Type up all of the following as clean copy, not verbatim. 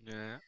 É.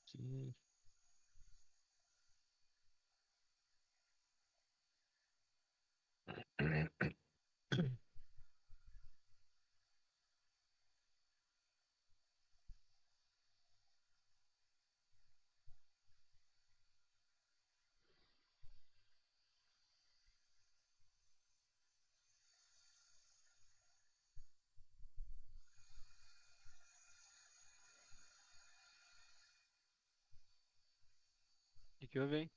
Aqui. O que houve, hein?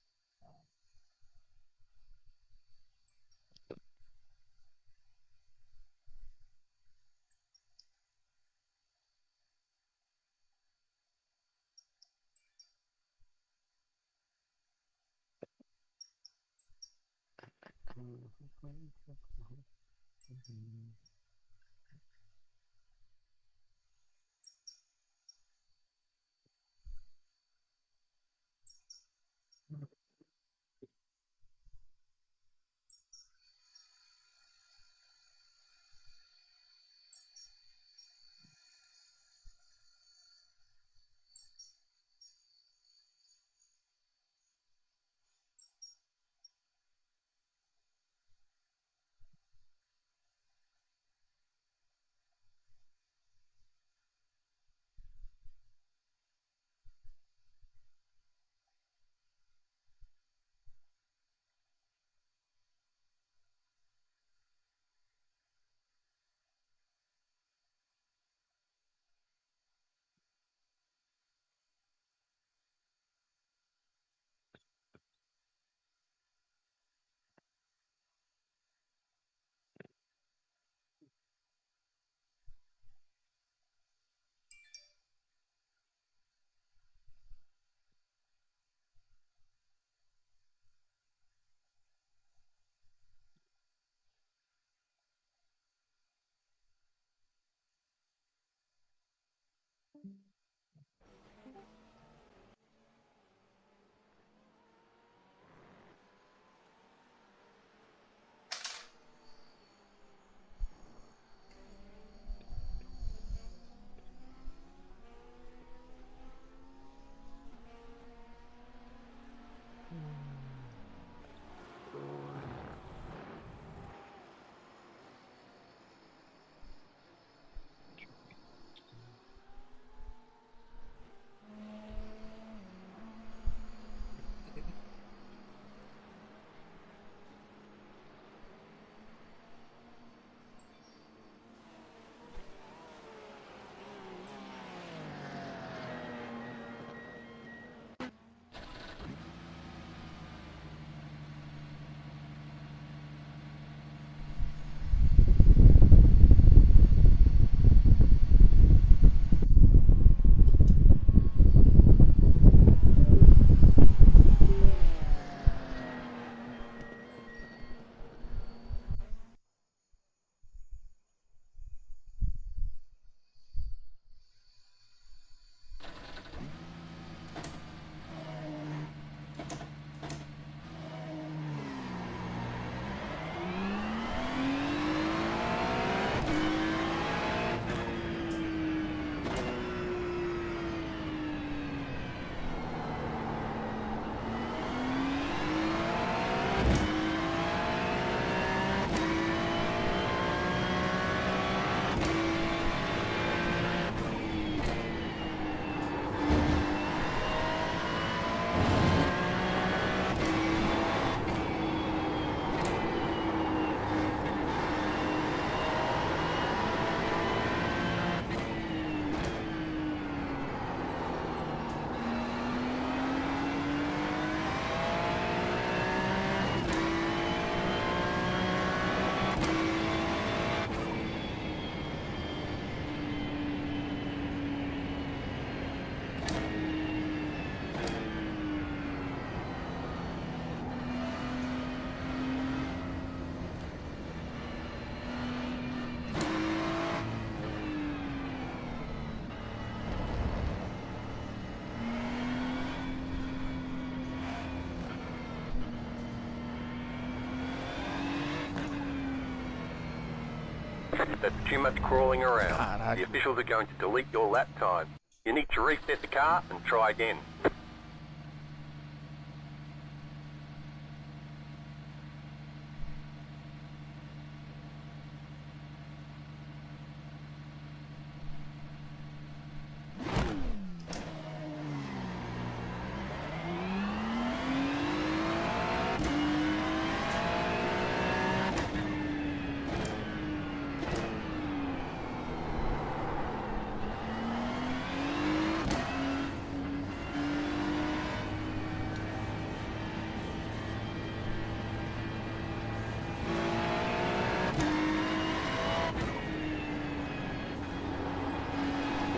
That's too much crawling around. Caralho. The officials are going to delete your lap time. You need to reset the car and try again.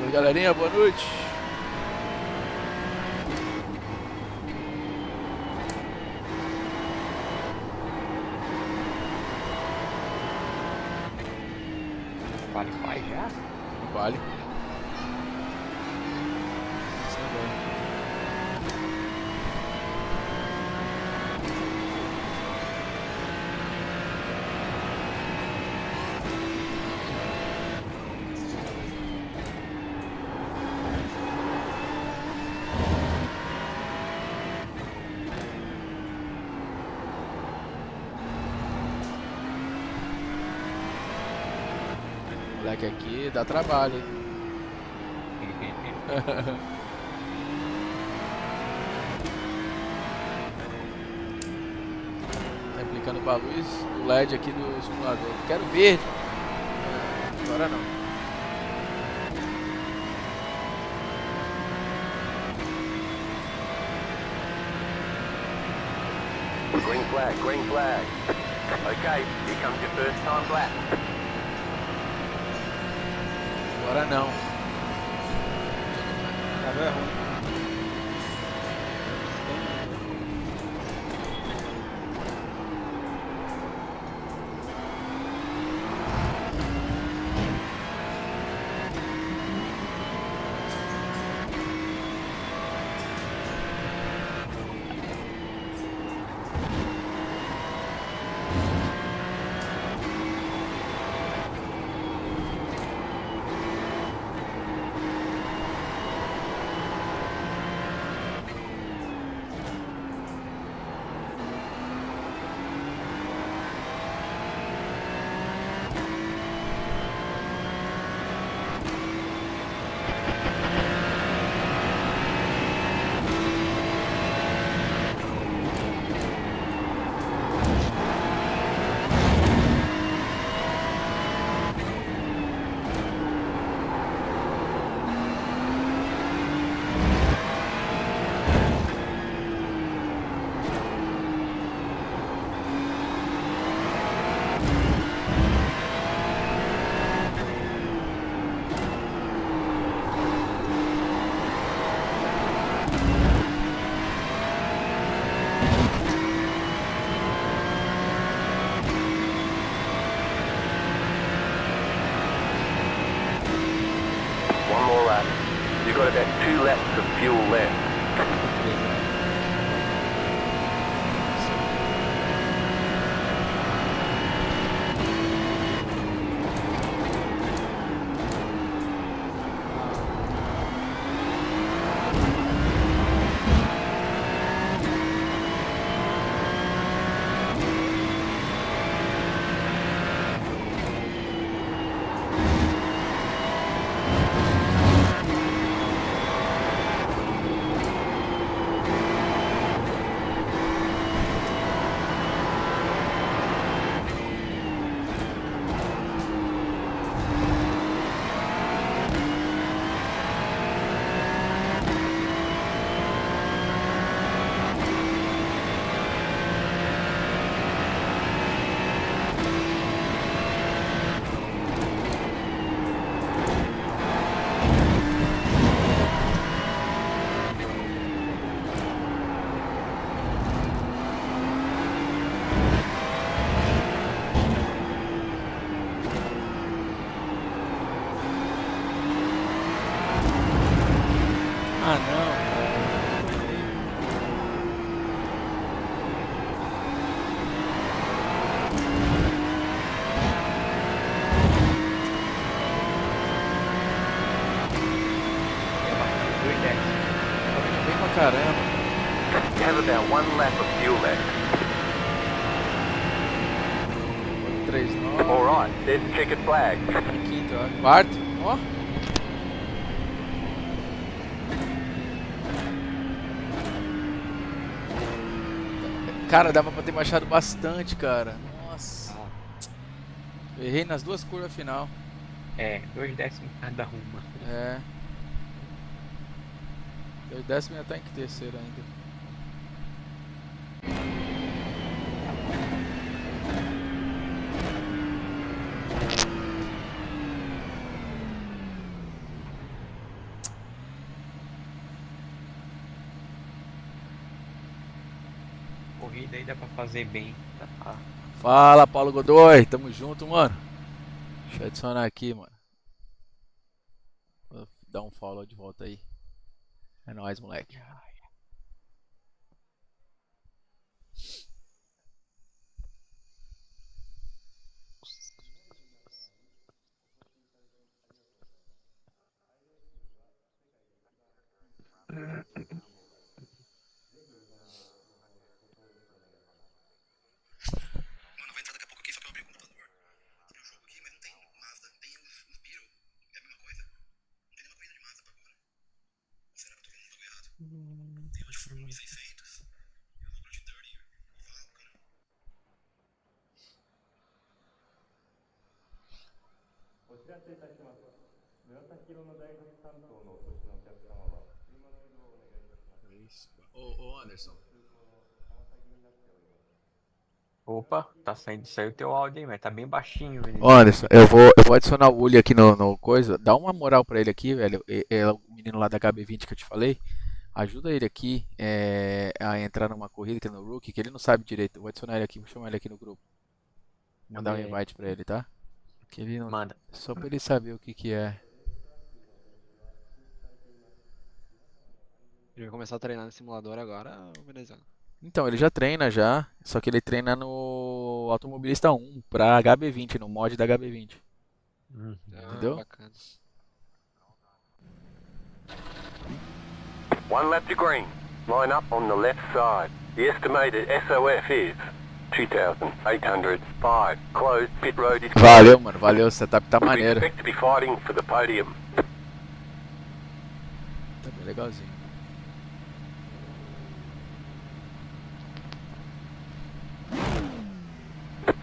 Oi, galerinha, boa noite. Vale faz já? Vale. Moleque aqui dá trabalho, hein? Tá implicando com a luz do LED aqui do simulador. Quero verde. Agora não. Green flag, green flag. Okay, here comes your first time lap. Agora não. Cara, é ruim. One more lap. You've got about 2 laps of fuel left. caramba. You have about 1 lap of fuel left. 3-9. Alright, there's the checkered flag. Quinto, ó. Quarto. Ó. Cara, dava pra ter baixado bastante, cara. Nossa. Ah, Errei nas duas curvas final. é, 2 décimos cada uma. É. 2 décimos ia estar em terceiro ainda. Corrida aí dá pra fazer bem. Tá. Fala, Paulo Godoy. Tamo junto, mano. Deixa eu adicionar aqui, mano. Vou dar um follow de volta aí. É nóis, moleque. Mano, vai entrar daqui a pouco aqui só pra eu abrir o computador. Tem um jogo aqui, mas não tem Mazda. Tem o Beetle. É a mesma coisa. Não tem nenhuma corrida de Mazda pra agora. Ou será que eu tô vendo um jogo errado? Tem uma de Fórmula 1600 e o lucro de Dirty Oval, cara. Ô, Anderson. Opa, saiu o teu áudio aí, mas tá bem baixinho, menino. Ô, Anderson, eu vou adicionar o Uli aqui no coisa. Dá uma moral pra ele aqui, velho. É o menino lá da HB20 que eu te falei. Ajuda ele aqui a entrar numa corrida que é no Rookie, que ele não sabe direito. Eu vou adicionar ele aqui, vou chamar ele aqui no grupo. Mandar um Também. invite pra ele, tá? Que ele não... Manda. Só pra ele saber o que que é. Ele vai começar a treinar no simulador agora, beleza. Então, ele já treina já, só que ele treina no Automobilista 1 pra HB20, no mod da HB20. Entendeu? Bacana. 1 lap to green. Line up on the left side. The estimated SOF is 2,805. Closed. Pit road is Valeu, mano, valeu, o setup tá We maneiro. expect to be fighting for the podium. Tá bem legalzinho.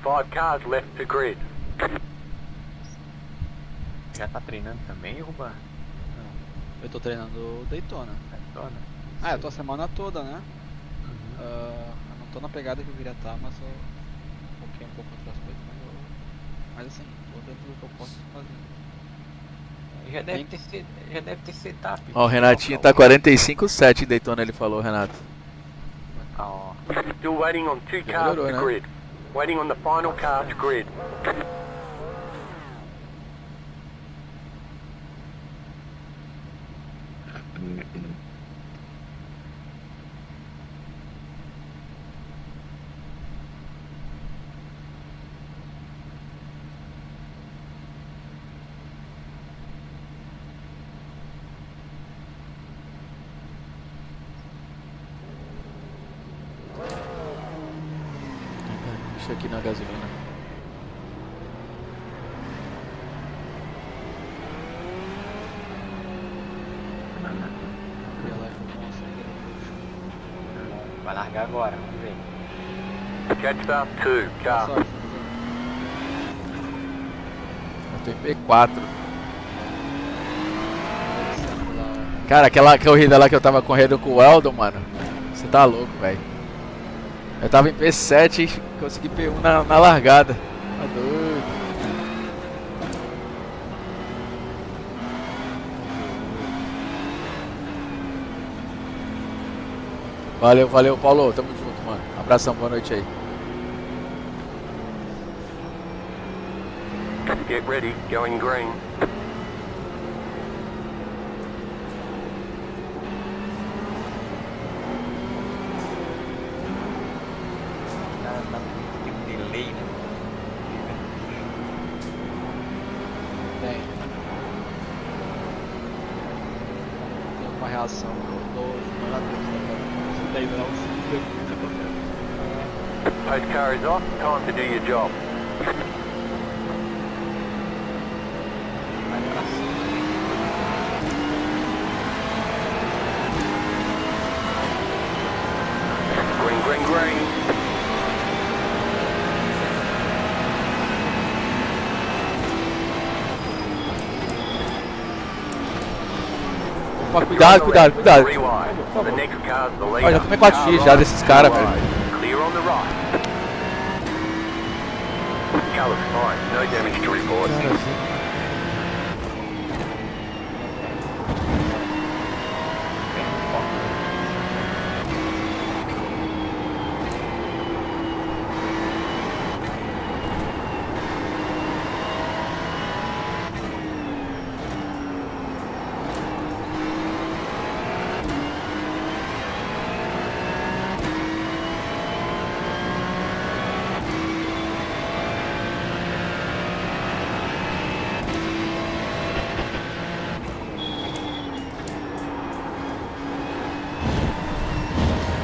Five cars left to grid. Já tá treinando também, Ruban? Eu tô treinando Daytona. Dona? Ah, eu tô a semana toda, né? Eu não tô na pegada que eu queria estar, mas eu foquei um pouco outras coisas. Mas assim, tô dentro do que eu posso fazer. Já deve ter setup. Ó, o Renatinho tá 45,7 em Daytona, ele falou, Renato. Ah, ó. Still waiting on 2 Já cars melhorou, to né? grid. Waiting on the final car to grid. Deixa aqui na gasolina. E ela nossa, Vai largar agora, vamos ver. Catch start 2 boa car. sorte. Eu tô em P4. Cara, aquela corrida lá que eu tava correndo com o Eldon, mano. Você tá louco, velho. Eu tava em P7 e consegui P1 na largada. Tá doido. Valeu, valeu, Paulo. Tamo junto, mano. Abração, boa noite aí. Get ready, going green. Tem um delay, né? Tem. Tem uma reação do jogador. Tá indo lá um segundo. Post car is off. Time to do your job. Vai pra cima. Green, green, green. Opa, cuidado, cuidado, cuidado. Rewind. Por favor. The next car's the Ó, leader. já tomei 4x já desses caras, velho. Clear on the right. Car looks fine. No damage to report.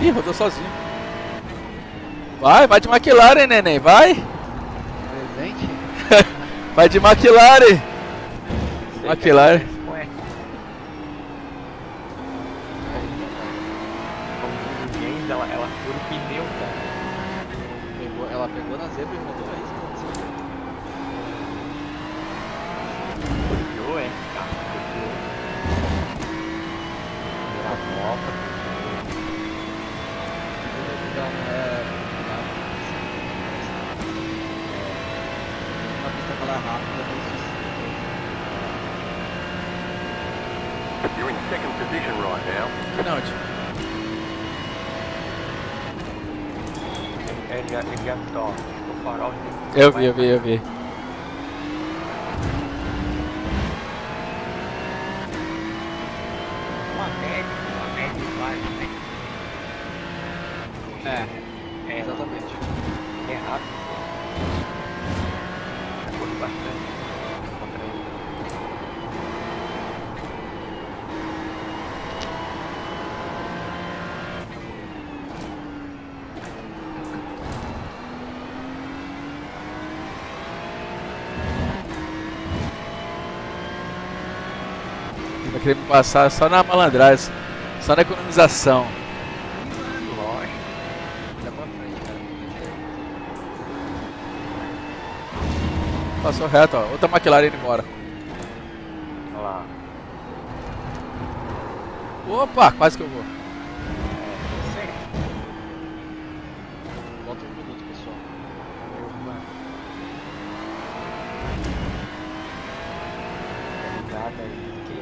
Ih, rodou sozinho. Vai, vai de McLaren, neném, vai. Presente? Vai de McLaren. McLaren. Ué. Como diz o James, ela fura o pneu, cara. Ela pegou na zebra e rodou, é isso que aconteceu? Furou, é? Carro, furou. Primeira volta. Então, uma pista que ela é rápida, You're in second position right now. Penalti. Ele já toca. O farolzinho. Eu vi. Uma média vai, né? É, exatamente. É rápido. Já corri bastante contra ele. Vai querer me passar só na malandragem, só na economização. Lógico. Olha pra frente, cara. Passou reto, ó. Outra McLaren indo embora. Olha lá. Opa, quase que eu vou. Certo. Volta 1 minuto, pessoal. Ligado aí que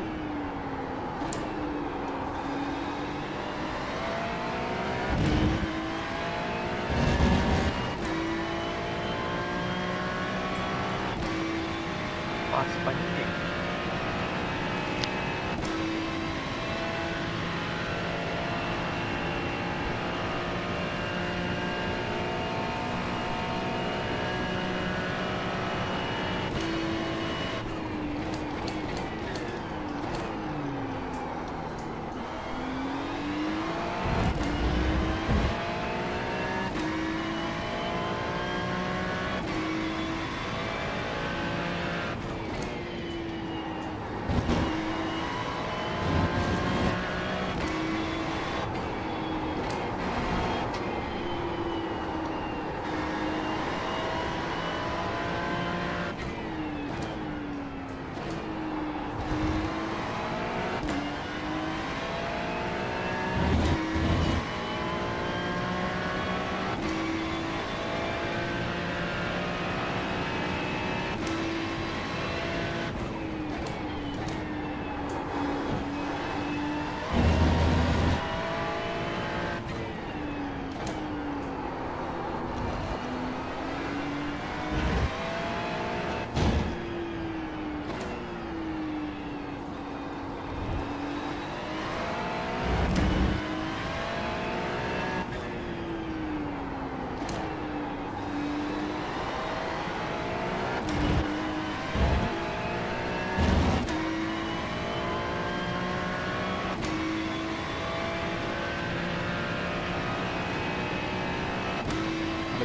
fácil pra ninguém.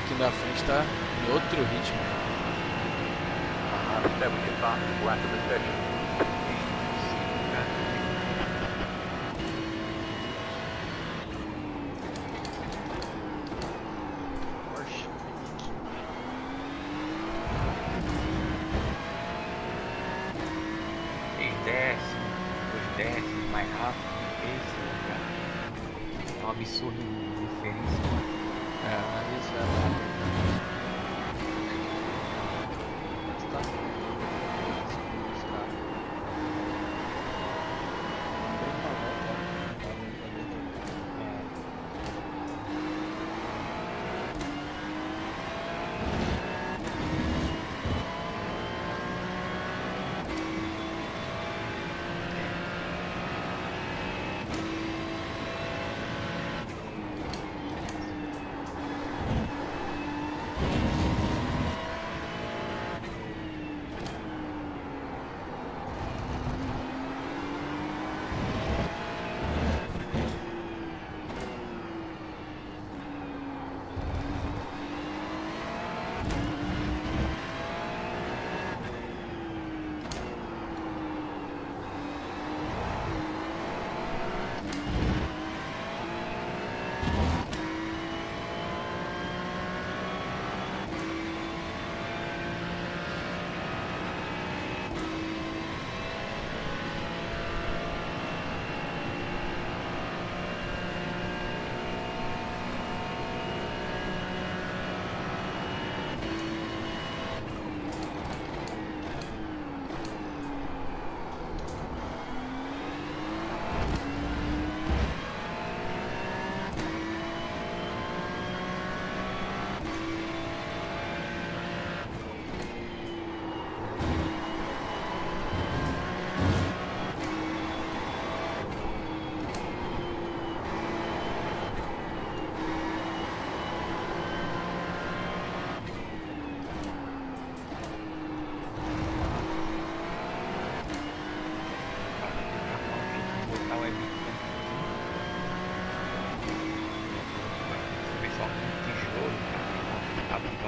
aqui na frente tá em outro ritmo. 70 fastest lap of the session. Porsche. Os décimos mais rápido que esse, cara. É um absurdo de diferença. Isso é. Mas tá. Os caras. Tem uma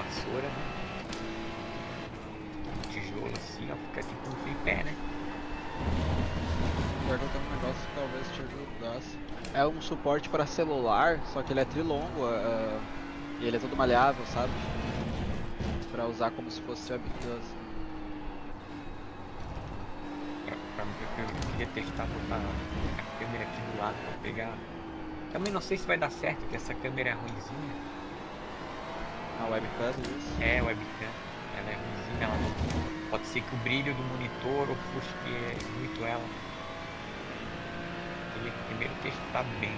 volta, tijolo assim, ó, fica tipo um tripé, né? Agora tem um negócio que talvez te ajudasse. É um suporte para celular, só que ele é trilongo e ele é todo maleável, sabe? Pra usar como se fosse webcam. Eu queria testar botar a câmera aqui do lado pra pegar. Também não sei se vai dar certo, porque essa câmera é ruimzinha. A webcam, isso. É, webcam. Ela é ruimzinha, ela não... Pode ser que o brilho do monitor ofusque muito ela. Queria primeiro testar bem.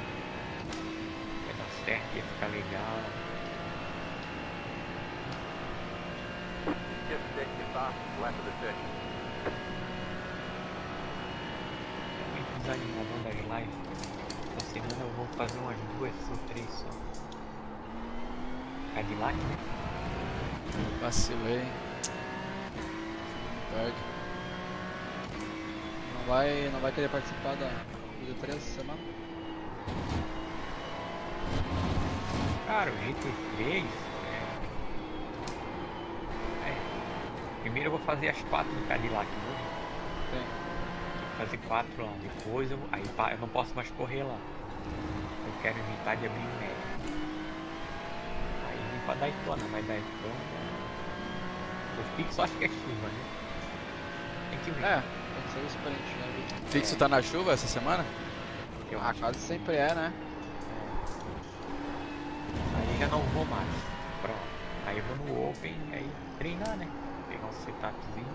Vai dar certo, ia ficar legal. Just 60 fastest lap of the session. Muito desanimadão das lives. Essa semana eu vou fazer umas 2 ou 3 só. Cadillac, né? Vacilei. Perde. Não vai querer participar da Corrida 3 essa semana? Cara, o GT3 primeiro eu vou fazer as 4 do Cadillac, né? Tem. Tem que fazer 4 lá. Depois eu não posso mais correr lá. Eu quero evitar de abrir o médio. Aí vim pra Daytona, mas Daytona... O fixo acho que é chuva, né? Tem que ver. Pode ser o sprint, né? Fixo tá na chuva essa semana? Eu Ah, acho quase sempre é, né? Aí já não vou mais. Pronto. Aí eu vou no Open, aí treinar, né? Pegar um setupzinho.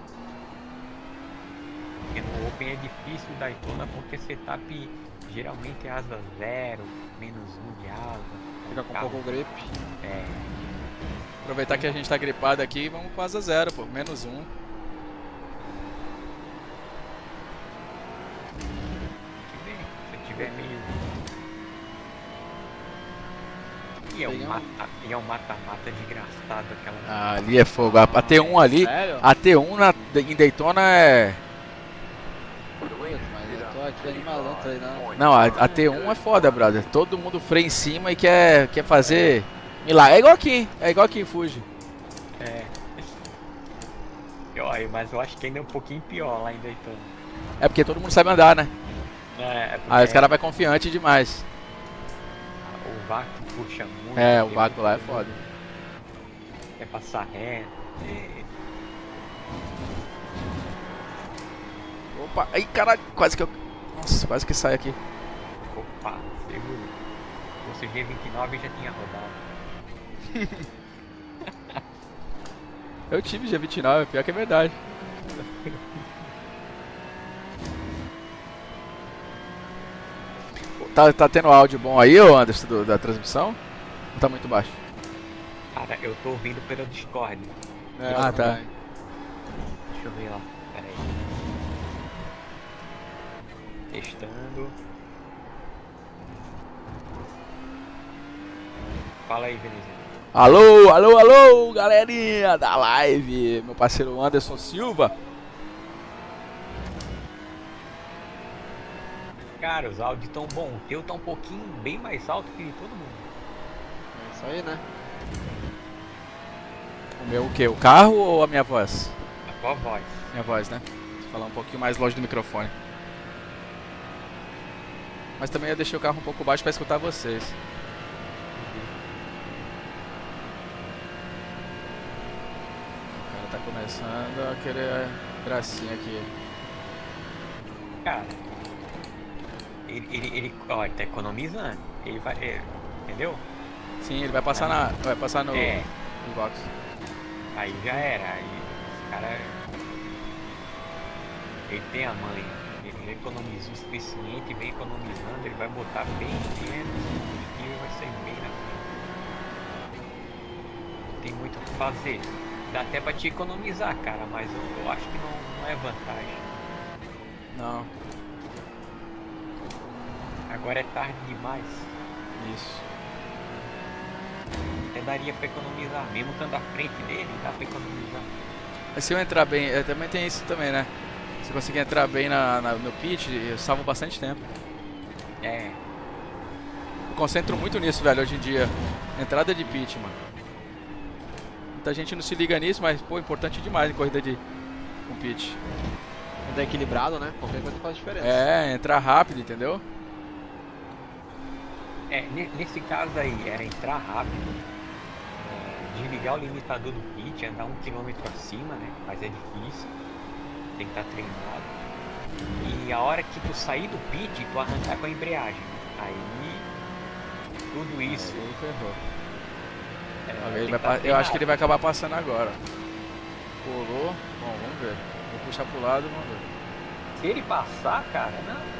Porque no Open é difícil o Daytona porque setup geralmente é asa 0, menos 1 de asa. Fica com pouco grip. É. Aproveitar que a gente tá gripado aqui e vamos com asa 0, pô. Menos 1. Que bem, se eu tiver meio. E é um mata-mata desgraçado aquela. Ah, ali é fogo. A T1 ali. Sério? A T1 em Daytona é. Mas eu tô aqui animalando, treinando. Não, a T1 é foda, brother. Todo mundo freia em cima e quer fazer Milagre. É igual aqui em Fuji. É. Mas eu acho que ainda é um pouquinho pior lá em Daytona. É porque todo mundo sabe andar, né? É porque Aí os caras vai confiante demais. o vácuo puxa muito. É, o tem vácuo lá é muito- foda. É passar reto. Opa, aí caralho, quase que eu. Nossa, quase que sai aqui. Opa, seguro. Se fosse G29 já tinha rodado. Eu tive G29, pior que é verdade. Tá tendo áudio bom aí, ô Anderson, da transmissão? Ou tá muito baixo? Cara, eu tô ouvindo pelo Discord. É, Ah, eu tá. também. Deixa eu ver lá. Pera aí. Testando. Fala aí, Venezia. Alô, alô, alô, galerinha da live. Meu parceiro Anderson Silva. Cara, os áudios tão bons. O teu tá um pouquinho bem mais alto que de todo mundo. É isso aí, né? O meu o quê? O carro ou a minha voz? A tua voz. Minha voz, né? Vou falar um pouquinho mais longe do microfone. Mas também eu deixei o carro um pouco baixo pra escutar vocês. O cara tá começando a querer gracinha aqui. Cara, ó, ele tá economizando. Ele vai. Entendeu? Sim, ele vai passar vai passar no É. no box. Aí já era. Aí os caras. Ele tem a manha. Ele economizou o suficiente, vem economizando, ele vai botar bem menos combustível e vai sair bem na frente. Não tem muito o que fazer. Dá até pra te economizar, cara, mas eu acho que não é vantagem. Não, Agora é tarde demais. isso. Até daria pra economizar, mesmo estando à frente dele, dá pra economizar. Mas se eu entrar bem, também tem isso também, né? Se eu conseguir entrar bem no pit, eu salvo bastante tempo. É, Eu concentro muito nisso, velho, hoje em dia. Entrada de pit, mano. Muita gente não se liga nisso, mas, pô, importante demais em corrida com pit. Quando é equilibrado, né? Qualquer coisa faz diferença. É, entrar rápido, entendeu? nesse caso aí, era entrar rápido, desligar o limitador do pit, andar 1 km acima, né? Mas é difícil, tem que estar treinado. E a hora que tu sair do pit, tu arrancar com a embreagem. Aí, tudo isso. Aí ferrou. Tem que tá Eu acho que treinado. ele vai acabar passando agora. Pulou. Bom, vamos ver. Vou puxar pro lado, vamos ver. Se ele passar, cara, não.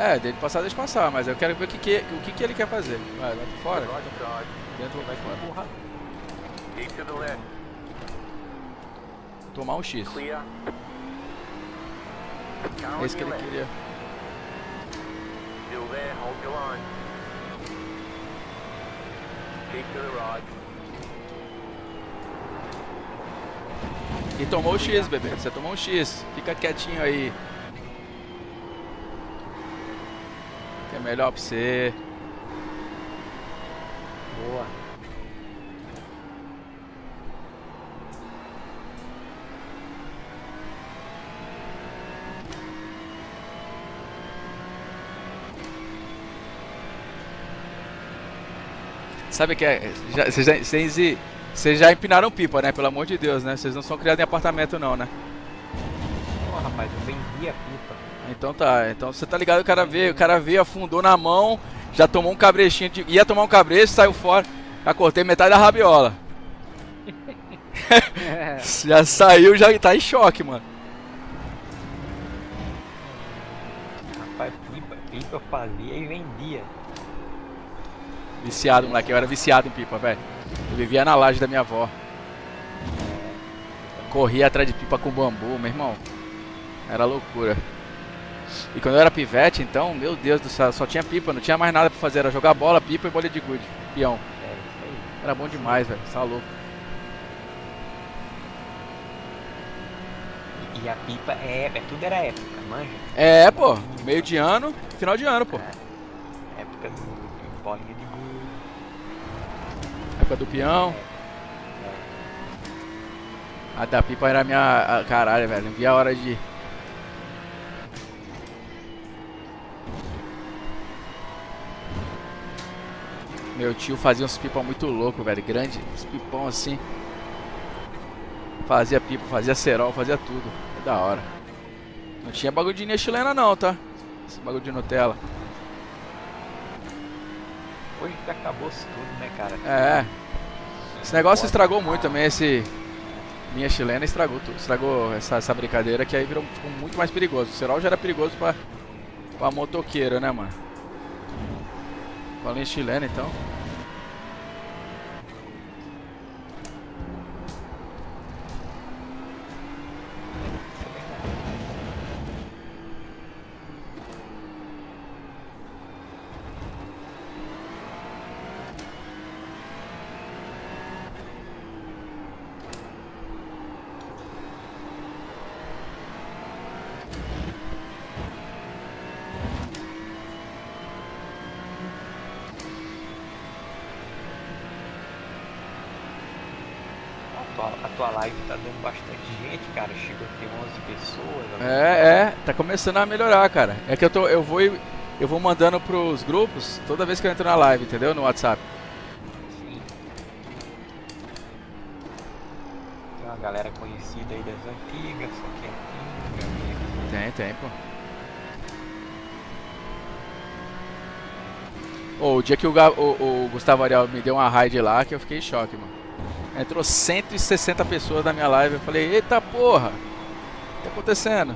É, dele passar, deixa passar, mas eu quero ver o que ele quer fazer. Vai pra fora? Dentro ou vai fora? Porra, Keep to the left. Tomar um X. Clear. Car É on isso que your ele left. queria. Still there, hold your line. Keep to the right. E tomou o X, bebê. Você tomou um X. Fica quietinho aí. Que é melhor pra você. boa. Sabe que é. Vocês já empinaram pipa, né? Pelo amor de Deus, né? Vocês não são criados em apartamento, não, né? Pô, rapaz, eu vendi a pipa. Então tá. Então você tá ligado, o cara veio, afundou na mão, já tomou um cabrechinho. Ia tomar um cabrecho, saiu fora. Já cortei metade da rabiola. Já saiu, já tá em choque, mano. Rapaz, pipa eu fazia e vendia. Viciado, moleque. Eu era viciado em pipa, velho. Eu vivia na laje da minha avó. Corria atrás de pipa com bambu, meu irmão. Era loucura. E quando eu era pivete, então, meu Deus do céu, só tinha pipa, não tinha mais nada pra fazer. Era jogar bola, pipa e bola de gude. Peão. É isso aí. Era bom demais, velho. Tá louco. E a pipa tudo era época, manja? É, pô. Meio de ano, final de ano, pô. Época de bolinha de gude. Época do peão. A da pipa era minha. Caralho, velho. Não via a hora de. Meu tio fazia uns pipa muito louco, velho. Grande, uns pipão assim. Fazia pipa, fazia cerol, fazia tudo. É da hora. Não tinha bagulho de linha chilena não, tá? Esse bagulho de Nutella. Hoje que acabou-se tudo, né, cara? É. Esse negócio estragou muito também, esse... Linha chilena estragou tudo. Estragou essa brincadeira que aí ficou muito mais perigoso. O cerol já era perigoso pra motoqueiro, né, mano? Com a linha chilena, então... A tua live tá dando bastante gente, cara. Chegou a ter 11 pessoas. Tá começando a melhorar, cara. É que eu vou mandando pros grupos toda vez que eu entro na live, entendeu? No WhatsApp. Sim. Tem uma galera conhecida aí das antigas, só que é antiga. Tem, pô. O dia que o Gustavo Ariel me deu uma raid lá, que eu fiquei em choque, mano. Entrou 160 pessoas na minha live. Eu falei, eita porra, o que tá acontecendo?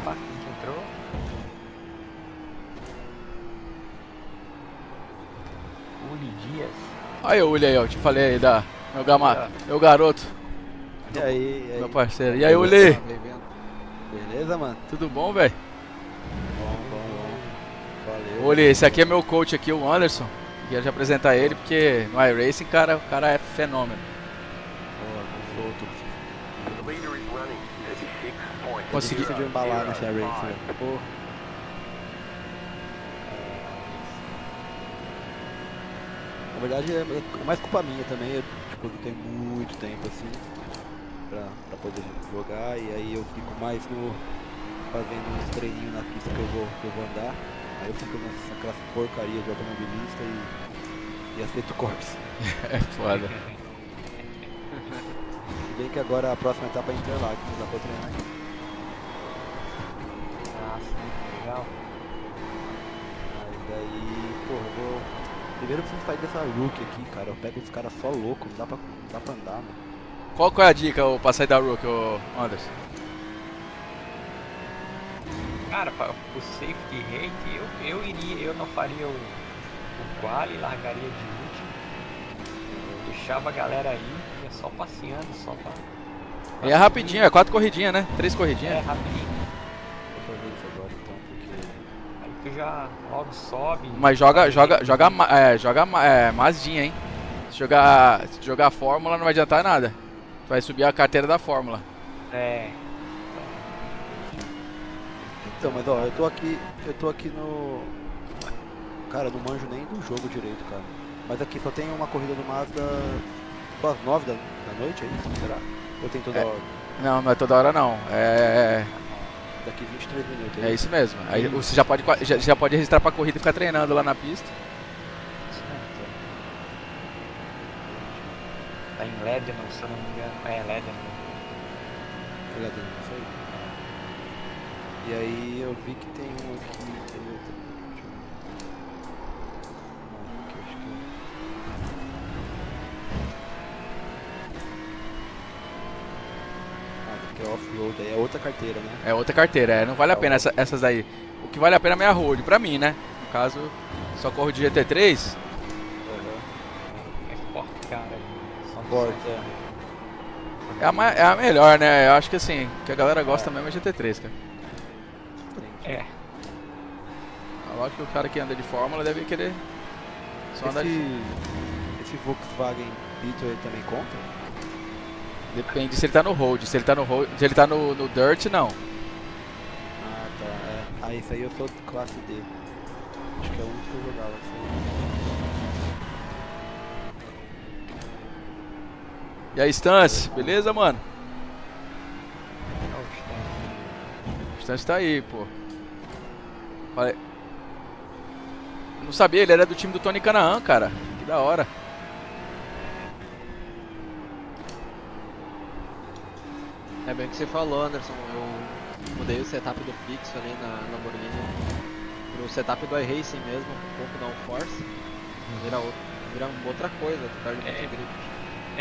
Opa, quem entrou? Uli Dias. Aí o Uli aí, ó, eu te falei aí da meu garoto, E aí, meu parceiro. E aí, Uli? Bem-vindo. beleza, mano? Tudo bom, velho? Bom. Valeu. Uli, esse aqui é meu coach aqui, o Anderson. Queria te apresentar ele porque no iRacing, cara, o cara é fenômeno. The leader is running 56 points. Consegui- Difícil de embalar nesse race, velho. Porra. Na verdade é mais culpa minha também, eu tipo, não tenho muito tempo assim pra poder jogar e aí eu fico mais no fazendo uns treininhos na pista que eu vou andar, aí eu fico naquelas porcaria de automobilista e aceito cortes. É foda. bem que agora a próxima etapa é Interlagos, não dá pra treinar aqui. Ah, sim, legal. Aí daí, porra, eu vou... Primeiro eu preciso sair dessa Rook aqui, cara. Eu pego os caras só louco, não dá pra andar, mano. Qual que é a dica pra sair da Rook, ô Anderson? Cara, o safety rate, eu não faria o quali, largaria de último. Eu deixava a galera aí, ia só passeando, só pra... E é rapidinho, é 4 corridinhas, né? 3 corridinhas. É, rapidinho. Vou fazer isso agora então, porque... Aí tu já logo sobe. Mas joga Mazdinha, hein? Se jogar a Fórmula não vai adiantar nada. Vai subir a carteira da Fórmula. É. Então, mas ó, eu tô aqui no... Cara, não manjo nem do jogo direito, cara. Mas aqui só tem uma corrida do Mazda só às 9 da noite, é isso? Será? Ou tem toda hora? Não é toda hora não. Daqui 23 minutos, É isso mesmo. Aí você já pode registrar pra corrida e ficar treinando lá na pista. Tá em Lebanon, se eu não me engano. É, Lebanon. Olha, tem isso aí. E aí eu vi que tem um aqui, deixa eu ver. Não, aqui eu acho que aqui é off-road, aí é outra carteira, né? É outra carteira, não vale a pena essas aí. O que vale a pena é a meia road, pra mim, né? No caso, só corro de GT3. É forte, cara. Só Forte, É a melhor, né? Eu acho que assim, que a galera gosta mesmo é GT3, cara. É. Lógico que o cara que anda de Fórmula deve querer só andar de... Esse Volkswagen Beetle aí também conta? Depende se ele tá no road. Se ele tá no dirt, não. Ah, tá. É. Ah, isso aí eu sou classe D. Acho que é o único que eu jogava. E aí, Stance, beleza, mano? O Stance tá aí, pô. Falei. Não sabia, ele era do time do Tony Canaan, cara. Que da hora. É bem o que você falou, Anderson. Eu mudei o setup do fixo ali na Lamborghini pro setup do iRacing mesmo, um pouco da Force. Vira outra coisa, tu perde muito grip.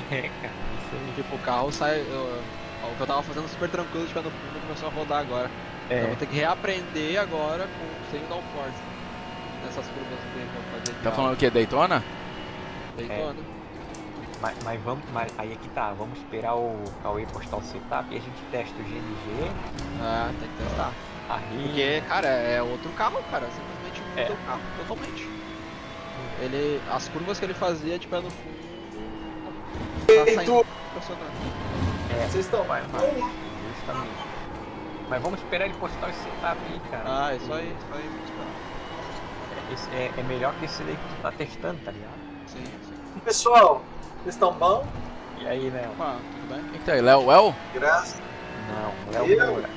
É, cara. Isso aí. Tipo, o carro sai. O que eu tava fazendo super tranquilo de pé no fundo começou a rodar agora. É. Eu vou ter que reaprender agora sem o downforce. Nessas curvas que eu vou fazer. Tá falando o que? Daytona? Daytona. Mas vamos, aí é que tá, vamos esperar o Cauê postar o setup e a gente testa o GNG, Ah, tem que testar. a RIM. Porque, cara, é outro carro, cara. Simplesmente muda o carro, totalmente. As curvas que ele fazia de pé no fundo. Tá saindo impressionante. Vocês estão Vai, justamente. Mas vamos esperar ele postar esse setup aí, cara. Ah, isso aí, vamos esperar. Esse é melhor que esse daí que tu tá testando, tá ligado? Sim. Pessoal, vocês estão bom? E aí, Léo? Opa, tudo bem? Quem que tá aí? Léo Well? Graças. Não, Léo Eu? Moura.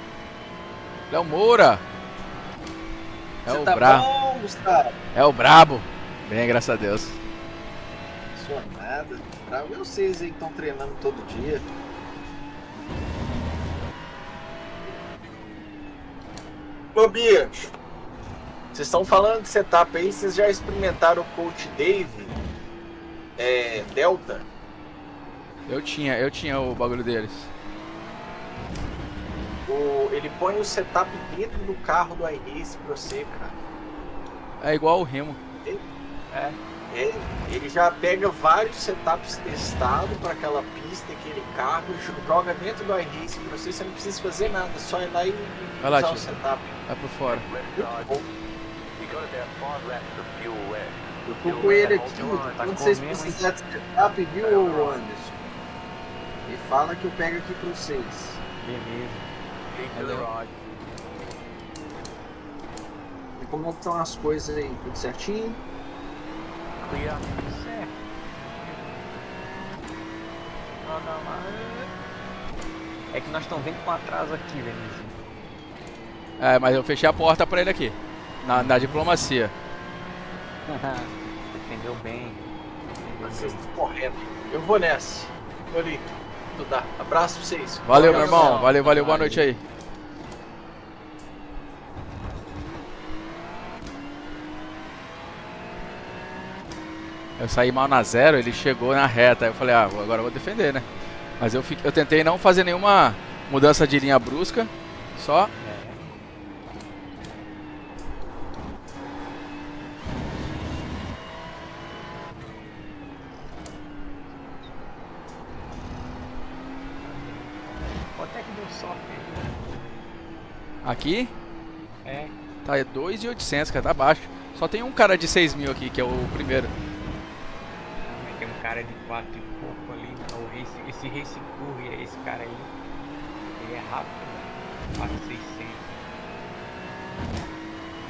Léo Moura. É Você o tá brabo. bom, Gustavo? É o brabo. Bem, graças a Deus. Sou nada. Pra vocês aí que estão treinando todo dia. Ô, bicho. Vocês estão falando de setup aí, vocês já experimentaram o Coach Dave Delta? Eu tinha o bagulho deles. Ele põe o setup dentro do carro do iRace pra você, cara. É igual o Remo. Ele já pega vários setups testados para aquela pista, aquele carro, e joga dentro do iRace pra você não precisa fazer nada, só ir lá e Vai lá, usar o tio. setup. Vai por fora. You got about 5 laps of fuel left. Eu tô com ele aqui, Tá quando vocês comendo, precisarem de setup, viu, Anderson? Me fala que eu pego aqui pra vocês. Beleza. Keep to the right. E como é que estão as coisas aí? Tudo certinho? Clear. Certo. É que nós estamos vendo com atraso aqui, Vinícius. É, mas eu fechei a porta pra ele aqui. Na diplomacia. Defendeu bem. Vocês estão correndo. Eu vou nessa. Tô ali. estudar. Abraço pra vocês. Valeu, meu Valeu, irmão. pessoal. Valeu, boa noite aí. Eu saí mal na zero, ele chegou na reta. Aí eu falei, agora eu vou defender, né? Mas eu tentei não fazer nenhuma mudança de linha brusca. Só. É. Quanto é que deu software? Aqui É. tá 2.800, cara, tá baixo. Só tem um cara de 6.000 aqui, que é o primeiro. Mas tem um cara de 4 e pouco ali. Esse Race Curry, esse cara aí, ele é rápido, né?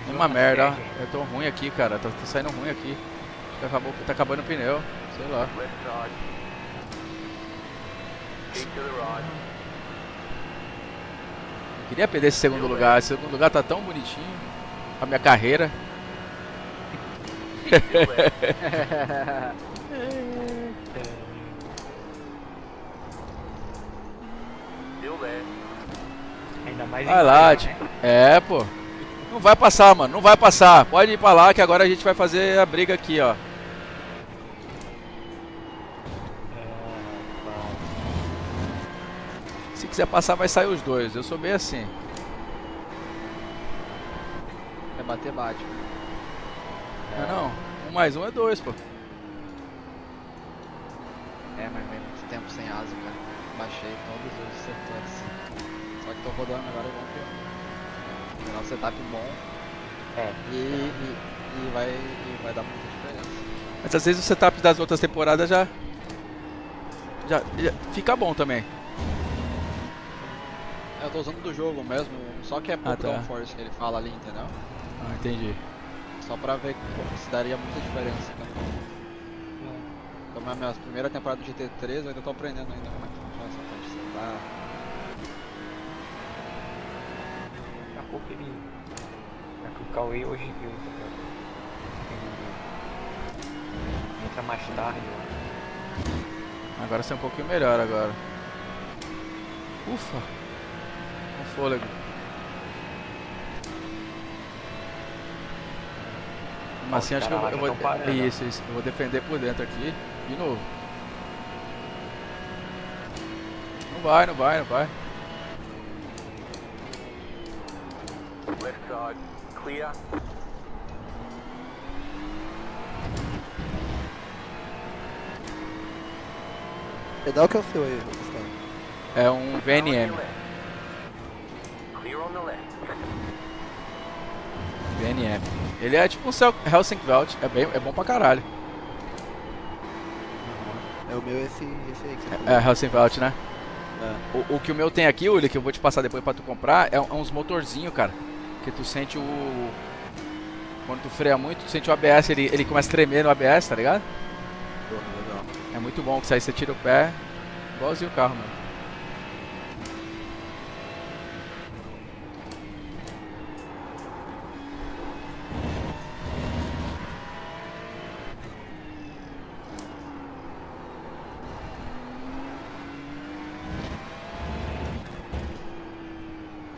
4.600. Uma merda, ó. Eu tô ruim aqui, cara. Tá saindo ruim aqui. Acho que tá acabando o pneu. Sei lá. Left side. Keep to the right. Eu queria perder esse segundo lugar. Esse segundo lugar tá tão bonitinho. A minha carreira. Still there. Still there. Ainda mais Vai em lá, maio, tio. né? É, pô. Não vai passar, mano. Não vai passar. Pode ir pra lá que agora a gente vai fazer a briga aqui, ó. Se quiser passar, vai sair os dois. Eu sou bem assim. Vai bater, bate. Não. 1 mais 1 é 2, pô. É, mas meio muito tempo sem asa, cara. Baixei todos os setores. Só que tô rodando agora igual um peão. Pegar um setup bom É. e vai dar muita diferença. Mas às vezes o setup das outras temporadas já fica bom também. Eu tô usando do jogo mesmo, só que é pouco tá. downforce que ele fala ali, entendeu? Ah, entendi. Só pra ver se daria muita diferença. Como é a minha primeira temporada do GT3, eu ainda tô aprendendo ainda como é que funciona essa parte de setup. Daqui a pouco ele. Daqui o Cauê hoje viu. Ele entra mais tarde, ó. Agora está um pouquinho melhor agora. Ufa! Com fôlego. Mas assim, Os acho que eu caras lá vou... já tão parando. Isso. Eu vou defender por dentro aqui. De novo. Não vai. Left side. Clear. Pedal que é o seu aí, Pascal? É um On VNM. your left. Clear on the left. VNM. Ele é tipo um Helsing Velt. É bom pra caralho. É o meu esse aí que você falou. É Helsing Velt, né? É. O que o meu tem aqui, Uli, que eu vou te passar depois pra tu comprar, é uns motorzinho, cara. Que tu sente o... Quando tu freia muito, tu sente o ABS, ele começa a tremer no ABS, tá ligado? Porra, legal. É muito bom, que aí você tira o pé, igualzinho o carro, mano.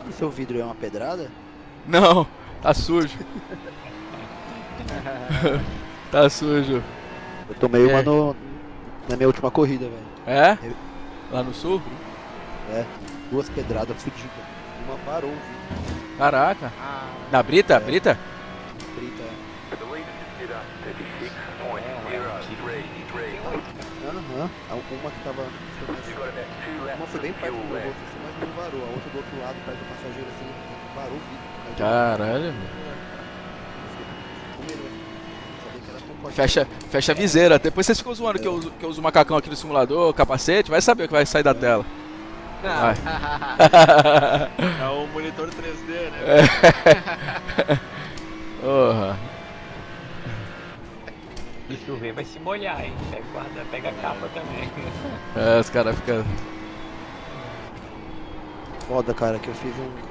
O seu vidro é uma pedrada? Não, tá sujo. Tá sujo. Eu tomei uma É. na minha última corrida, velho. É? Lá no sul? É, 2 pedradas fodidas. Uma parou o vidro. Caraca. Na Brita? É. Brita? Frita, é. The leader just did a 36.033. Aham. Uma que tava. You've got about 2 Uma laps foi of bem perto fuel do meu left. rosto, assim, mas não varou. A outra do outro lado, perto do passageiro, assim, varou o vidro. Aí eu Caralho, mano. fiquei com medo, né? Sabia que era tão forte. Fecha a viseira. Depois vocês ficam zoando que eu uso macacão aqui no simulador, capacete, vai saber o que vai sair da tela. Vai. É o monitor 3D, né? Porra. Se chover vai se molhar, hein? Pega a capa também. É, os caras ficam. Foda, cara, que eu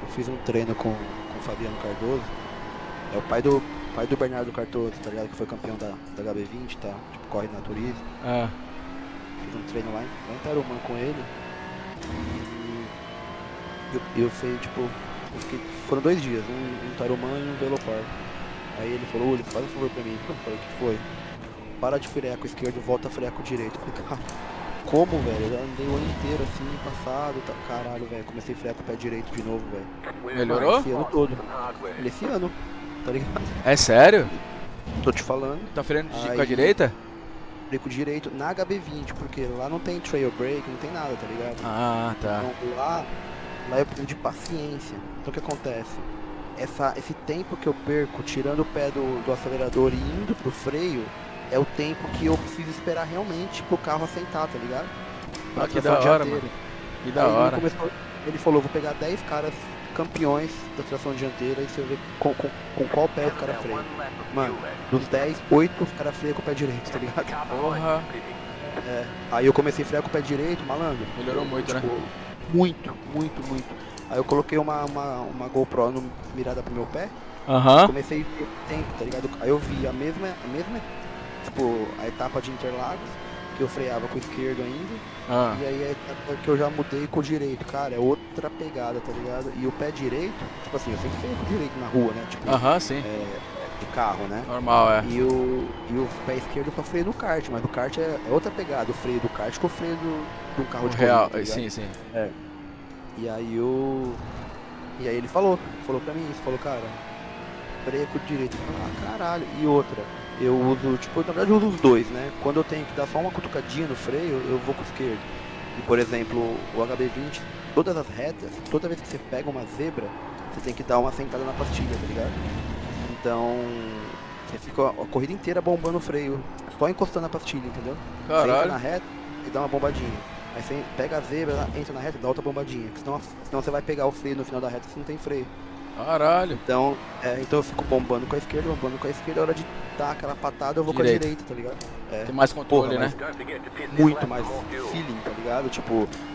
fiz um treino com o Fabiano Cardoso. É o pai do Bernardo Cardoso, tá ligado? Que foi campeão da HB20, tá? Tipo, corre na turismo. Ah, Fiz um treino lá em Tarumã com ele. Eu fui, tipo, foram 2 dias, um Tarumã e um Velopar. Aí ele falou, Uli, faz um favor pra mim. Eu falei, o que foi? Para de frear com o esquerdo, volta a frear com o direito. Eu falei, cara, como, velho? Eu já andei o ano inteiro assim, passado, tá... Caralho, velho, comecei a frear com o pé direito de novo, velho. Melhorou? Esse ano todo. Esse ano, tá ligado? É sério? Tô te falando. Tá freando com a Aí- direita? Freio com o direito na HB20, porque lá não tem trail brake, não tem nada, tá ligado? Ah, tá. Então, lá eu preciso de paciência. Então o que acontece? Esse tempo que eu perco tirando o pé do acelerador e indo pro freio é o tempo que eu preciso esperar realmente pro carro assentar, tá ligado? Pra Ah, que tração da hora, dianteira. mano. Que Aí da hora. ele falou, vou pegar 10 caras campeões da tração dianteira e você vê com qual pé os caras freiam. Mano, dos 10, 8 os caras freiam com o pé direito, tá ligado? Porra. É. Aí eu comecei a frear com o pé direito, malandro. Melhorou muito, né? Muito, muito, muito. Aí eu coloquei uma GoPro mirada pro meu pé, Aham. comecei a ver o tempo, tá ligado? Aí eu vi a mesma, tipo, a etapa de Interlagos, que eu freava com o esquerdo ainda, Ah. e aí a etapa que eu já mudei com o direito, cara, é outra pegada, tá ligado? E o pé direito, tipo assim, eu sempre freio com o direito na rua, né? Tipo, Aham, sim. de carro, né? Normal, é. E o pé esquerdo eu só freio no kart, mas no kart é outra pegada, o freio do kart com o freio de um carro O de real, corrida, tá ligado? sim, sim. E aí ele falou pra mim isso, falou, cara, freia com o direito. Eu falei, ah, caralho. E outra, eu uso, tipo, na verdade eu uso os dois, né? Quando eu tenho que dar só uma cutucadinha no freio, eu vou com o esquerdo. E por exemplo, o HB20, todas as retas, toda vez que você pega uma zebra, você tem que dar uma sentada na pastilha, tá ligado? Então, você fica a corrida inteira bombando o freio, só encostando na pastilha, entendeu? Você entra Caralho. na reta e dá uma bombadinha. Aí você pega a zebra, entra na reta e dá outra bombadinha. Porque senão você vai pegar o freio no final da reta se não tem freio. Caralho. Então eu fico bombando com a esquerda, a hora de dar aquela patada eu vou com a Direita. direita, tá ligado? É, Tem mais controle, Porra, né? muito mais feeling, tá ligado? Tipo,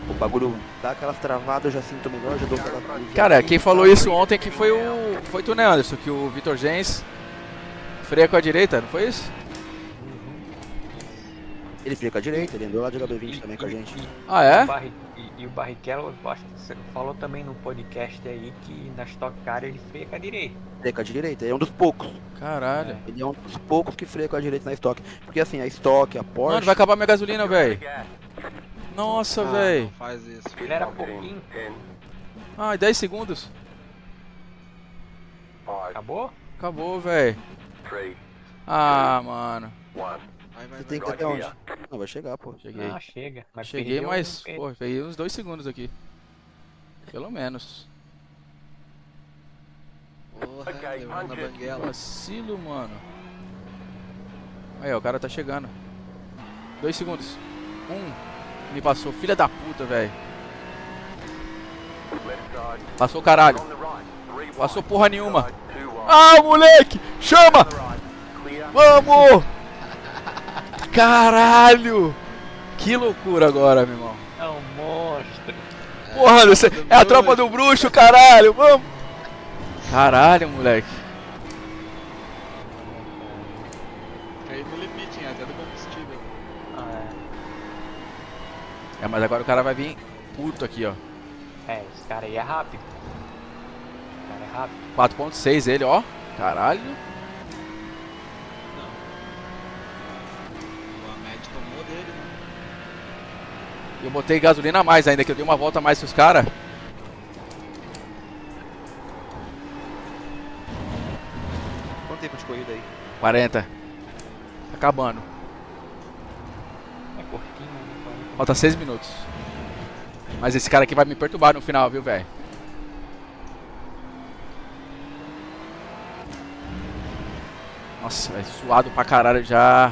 o bagulho dá aquelas travadas, eu já sinto melhor, já dou aquela... Cara, quem falou isso ontem que foi tu, né, Anderson? Que o Vitor Gens freia com a direita, não foi isso? Ele freia com a direita, ele andou lá de HB20 também com a gente. Ah, é? E o Barrichello, eu acho que você falou também no podcast aí que na Stock Car ele freia com a direita. Freia com a direita, ele é um dos poucos. Caralho. Ele é um dos poucos que freia com a direita na Stock. Porque assim, a Stock, a Porsche... Mano, vai acabar minha gasolina, velho. Nossa, Não velho. faz isso. Ele era pouquinho. Ah, 10 segundos. Acabou? Acabou, velho. Ah, mano. Você tem que ir até onde? Não, vai chegar, pô. Cheguei. Ah, chega. Mas Cheguei, perdeu mas, um- pô, peguei uns 2 segundos aqui. Pelo menos. Porra, levando a banguela. Vacilo, mano. Aí, ó, o cara tá chegando. 2 segundos. 1. Me passou. Filha da puta, velho. Passou, caralho. Passou porra nenhuma. Ah, moleque! Chama! Vamos! Caralho! Que loucura agora, meu irmão. É um monstro. Porra, você é a tropa do bruxo, caralho! Vamos! Caralho, moleque. Caiu no limite, hein, até do combustível. Ah, É, mas agora o cara vai vir puto aqui, ó. esse cara aí é rápido. Esse cara é rápido. 4.6 ele, ó. Caralho. O Ahmed tomou dele, mano. Eu botei gasolina a mais ainda, que eu dei uma volta a mais que os caras. Quanto tempo de corrida aí? 40. Acabando. É curtinho, né? Falta 6 minutos. Mas esse cara aqui vai me perturbar no final, viu, velho? Nossa, velho, suado pra caralho já.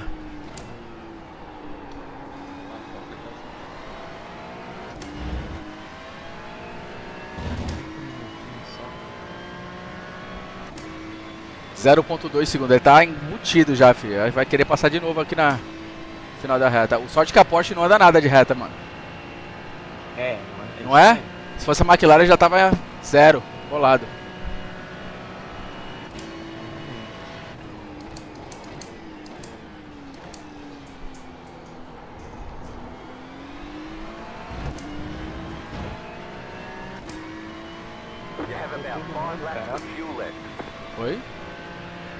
Só. 0.2 segundos, ele tá embutido já, filho. Aí vai querer passar de novo aqui na final da reta. O sorte que a Porsche não anda nada de reta, mano. É, Não é? Se fosse a McLaren já tava 0, bolado. You have Juntou about todo 5 mundo, laps cara. of fuel left. Oi?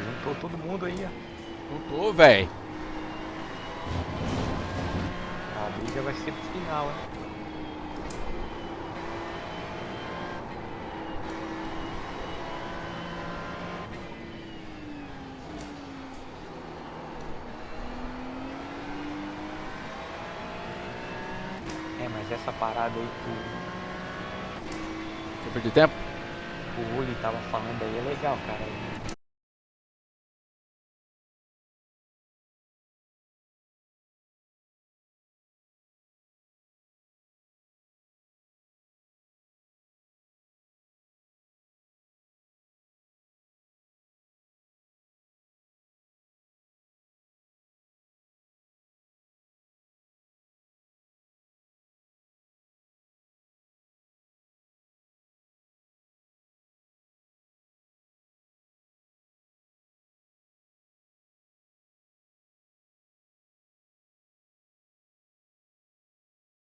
Juntou todo mundo aí, ó. Não tô, velho. A briga vai ser pro final, hein? É, mas essa parada aí Eu perdi tempo? que o Uli tava falando aí é legal, cara.